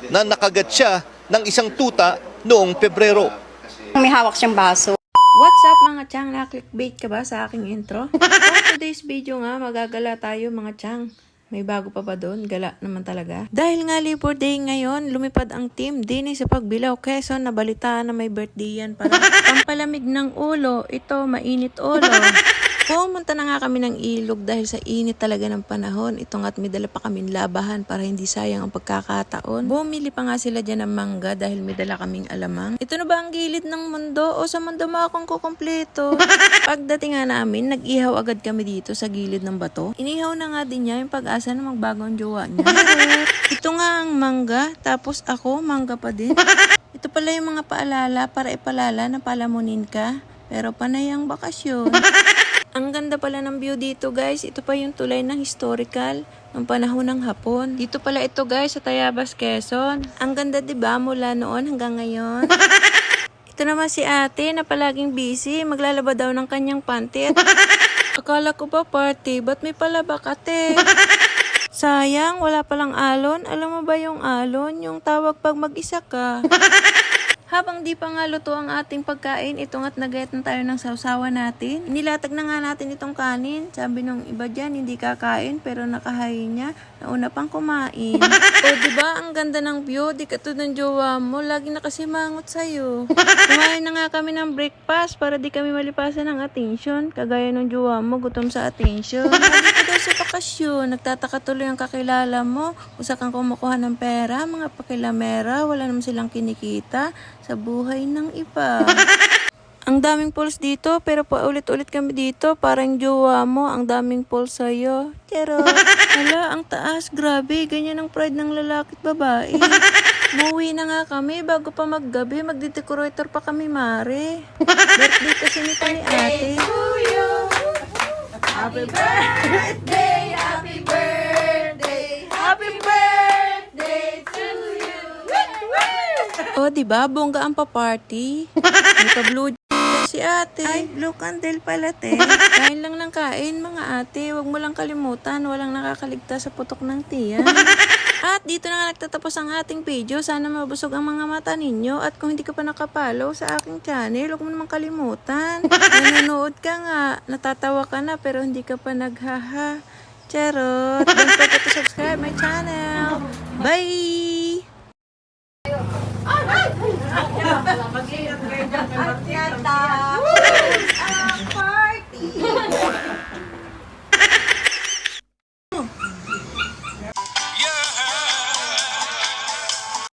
na nakagat siya ng isang tuta noong Pebrero. May hawak siyang baso. What's up mga chang? Na-clickbait ka ba sa aking intro? For today's video nga, magagala tayo mga chang. May bago pa ba doon? Gala naman talaga. Dahil nga Labor Day ngayon, lumipad ang team din sa Pagbilao, Quezon. Nabalitaan na may birthday yan para pampalamig ng ulo. Ito, mainit ulo. Pumunta na nga kami ng ilog dahil sa init talaga ng panahon. Ito nga't may dala pa kaming labahan para hindi sayang ang pagkakataon. Bumili pa nga sila dyan ng mangga dahil may dala kaming alamang. Ito na ba ang gilid ng mundo o sa mundo mo akong kukumpleto? Pagdating nga namin, nag-ihaw agad kami dito sa gilid ng bato. Inihaw na nga din niya yung pag-asa na magbago ang jowa niya. Ito nga ang mangga, tapos ako mangga pa din. Ito pala yung mga paalala para ipalala na palamunin ka. Pero panay ang bakasyon. Ang ganda pala ng view dito guys. Ito pa yung tulay ng historical ng panahon ng Hapon. Dito pala ito guys sa Tayabas, Quezon. Ang ganda diba mula noon hanggang ngayon. Ito naman si ate na palaging busy. Maglalaba daw ng kanyang panty. Akala ko ba party? Ba't may palabak ate? Sayang, wala palang alon. Alam mo ba yung alon? Yung tawag pag mag-isa ka. Habang di pa nga luto ang ating pagkain, ito nga't nagayat na tayo ng sausawa natin. Inilatag na nga natin itong kanin. Sabi nung iba dyan, hindi kakain pero nakahain niya. Nauna pang kumain. O diba, ang ganda ng view. Di katulad ng jowa mo, lagi nakasimangot sa'yo. Kumain na nga kami ng breakfast para di kami malipasan ng attention. Kagaya ng jowa mo, gutom sa attention. Lagi ka daw sa bakasyon. Nagtataka tuloy ang kakilala mo. Usa kang kumukuha ng pera, mga pakilamera. Wala naman silang kinikita sa buhay ng iba. Ang daming pulse dito, pero paulit-ulit kami dito. Parang jowa mo, ang daming pulse sa'yo. Pero, hala, ang taas. Grabe, ganyan ang pride ng lalaki at babae. Muwi na nga kami bago pa maggabi. Magdidecorator pa kami, mare. Birthday kasi nito ni ate. Happy birthday, happy birthday, happy birthday to you. O, diba? Bongga ang pa-party. May pa-blue si ate. Ay, blue candle pala, te. Kain lang ng kain, mga ate. Huwag mo lang kalimutan. Walang nakakaligtas sa putok ng tiyan. At dito na nga nagtatapos ang ating video. Sana mabusog ang mga mata ninyo. At kung hindi ka pa nakapollow sa aking channel, huwag mo naman kalimutan. Nanonood ka nga. Natatawa ka na pero hindi ka pa naghaha. Charot. Don't forget to subscribe my channel. Bye!